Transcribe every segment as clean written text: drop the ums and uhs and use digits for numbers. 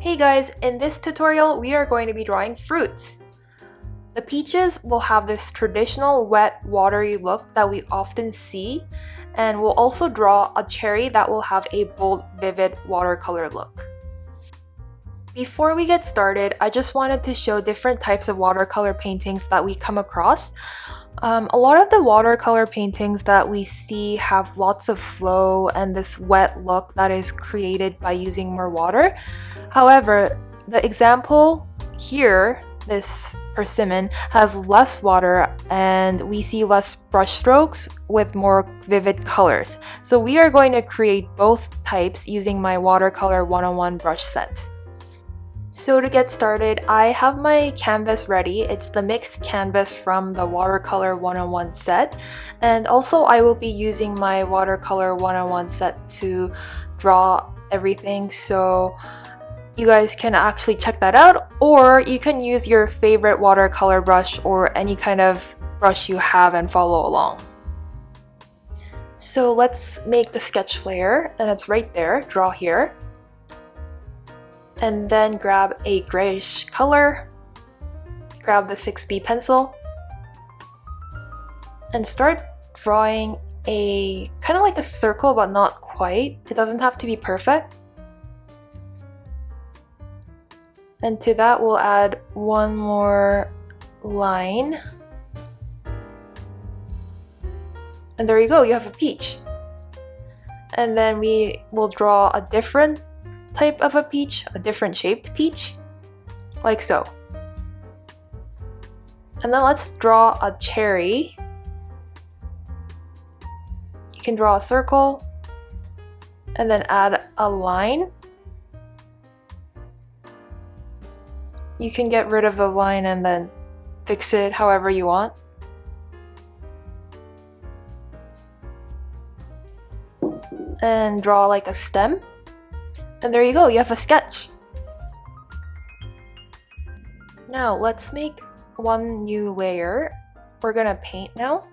Hey guys, in this tutorial we are going to be drawing fruits. The peaches will have this traditional wet, watery look that we often see, and we'll also draw a cherry that will have a bold, vivid watercolor look. Before we get started, I just wanted to show different types of watercolor paintings that we come across. A lot of the watercolor paintings that we see have lots of flow and this wet look that is created by using more water. However, the example here, this persimmon, has less water and we see less brush strokes with more vivid colors. So we are going to create both types using my Watercolor 101 brush set. So to get started, I have my canvas ready. It's the mixed canvas from the Watercolor 101 set. And also I will be using my Watercolor 101 set to draw everything. So you guys can actually check that out, or you can use your favorite watercolor brush or any kind of brush you have and follow along. So let's make the sketch layer, and it's right there, draw here. And then grab a grayish color, grab the 6B pencil, and start drawing a kind of like a circle, but not quite. It doesn't have to be perfect. And to that we'll add one more line. And there you go, you have a peach. And then we will draw a different type of a peach, a different shaped peach, like so. And then let's draw a cherry. You can draw a circle and then add a line. You can get rid of the line and then fix it however you want. And draw like a stem. And there you go, you have a sketch. Now let's make one new layer. We're gonna paint now.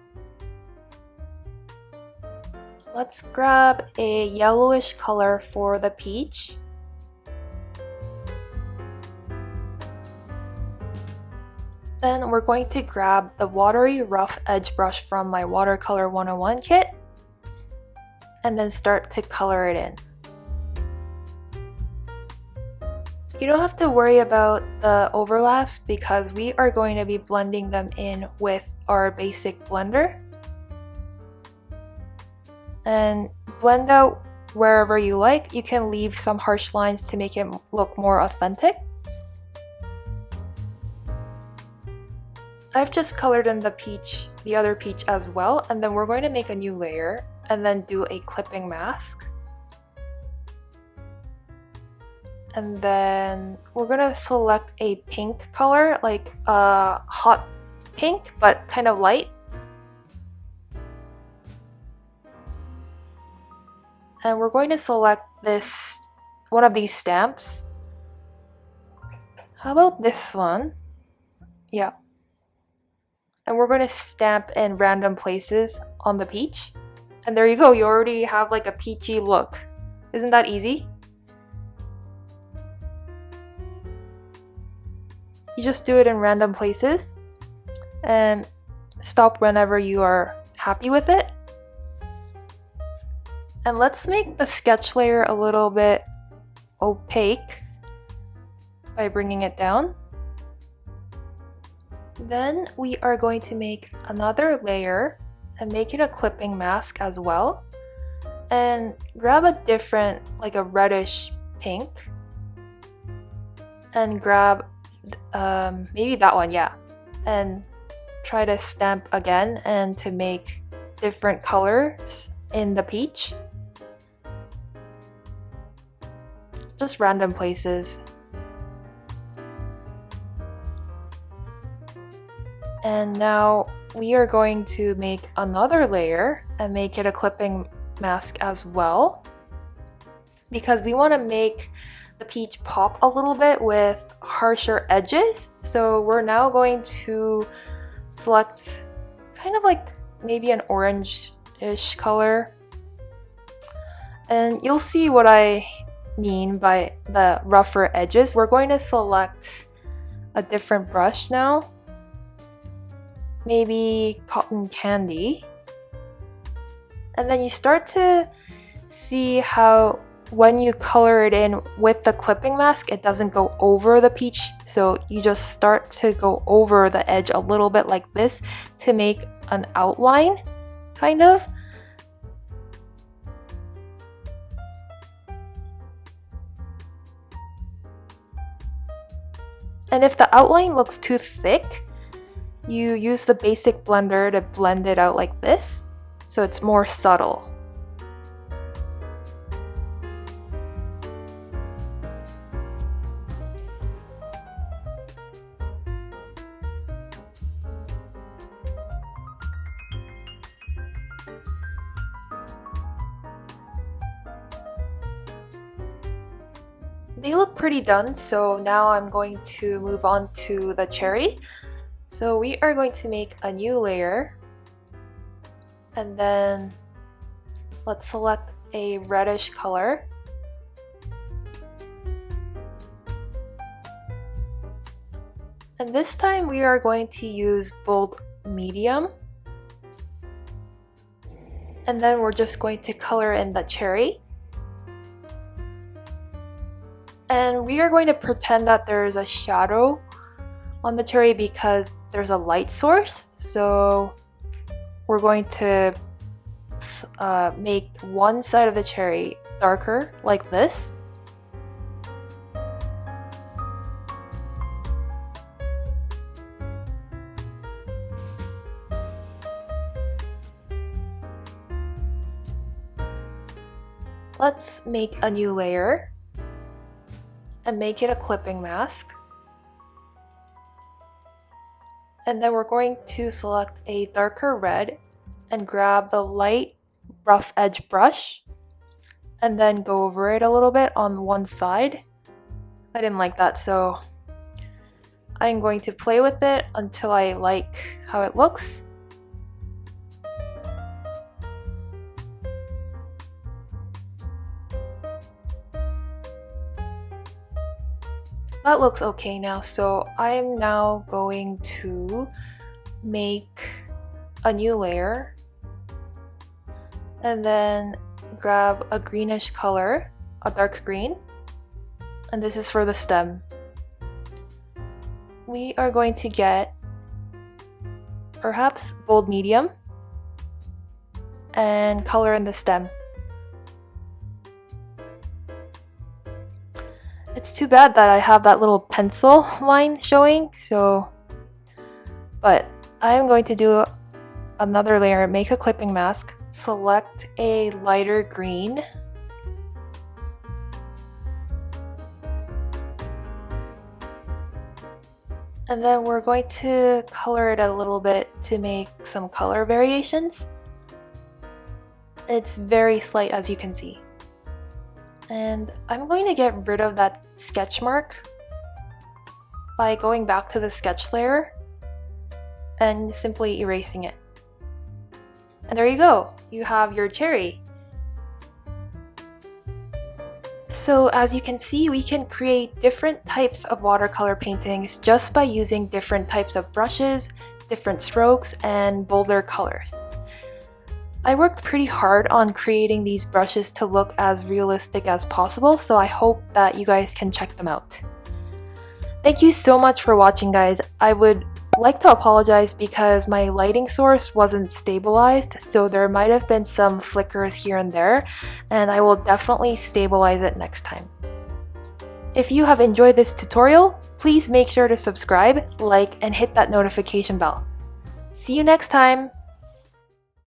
Let's grab a yellowish color for the peach. Then we're going to grab the watery rough edge brush from my Watercolor 101 kit and then start to color it in. You don't have to worry about the overlaps because we are going to be blending them in with our basic blender. And blend out wherever you like. You can leave some harsh lines to make it look more authentic. I've just colored in the other peach as well, and then we're going to make a new layer and then do a clipping mask. And then we're gonna select a pink color, like a hot pink, but kind of light. And we're going to select one of these stamps. How about this one? Yeah. And we're going to stamp in random places on the peach. And there you go, you already have like a peachy look. Isn't that easy? You just do it in random places and stop whenever you are happy with it. And let's make the sketch layer a little bit opaque by bringing it down. Then we are going to make another layer and make it a clipping mask as well. And grab a different, like a reddish pink. And grab maybe that one, yeah. And try to stamp again and to make different colors in the peach. Just random places. And now we are going to make another layer and make it a clipping mask as well, because we want to make the peach pop a little bit with harsher edges. So we're now going to select kind of like maybe an orange-ish color. And you'll see what I mean by the rougher edges, we're going to select a different brush now. Maybe cotton candy. And then you start to see how when you color it in with the clipping mask, it doesn't go over the peach. So you just start to go over the edge a little bit like this to make an outline, kind of. And if the outline looks too thick, you use the basic blender to blend it out like this, so it's more subtle. They look pretty done, so now I'm going to move on to the cherry. So we are going to make a new layer, and then let's select a reddish color. And this time we are going to use bold medium. And then we're just going to color in the cherry. And we are going to pretend that there's a shadow on the cherry because there's a light source. So we're going to make one side of the cherry darker like this. Let's make a new layer and make it a clipping mask. And then we're going to select a darker red and grab the light rough edge brush and then go over it a little bit on one side. I didn't like that, so I'm going to play with it until I like how it looks. That looks okay now, so I'm now going to make a new layer and then grab a greenish color, a dark green, and this is for the stem. We are going to get perhaps bold medium and color in the stem. It's too bad that I have that little pencil line showing, but I'm going to do another layer, make a clipping mask, select a lighter green, and then we're going to color it a little bit to make some color variations. It's very slight, as you can see. And I'm going to get rid of that sketch mark by going back to the sketch layer and simply erasing it. And there you go, you have your cherry. So as you can see, we can create different types of watercolor paintings just by using different types of brushes, different strokes, and bolder colors. I worked pretty hard on creating these brushes to look as realistic as possible, so I hope that you guys can check them out. Thank you so much for watching, guys. I would like to apologize because my lighting source wasn't stabilized, so there might have been some flickers here and there, and I will definitely stabilize it next time. If you have enjoyed this tutorial, please make sure to subscribe, like, and hit that notification bell. See you next time!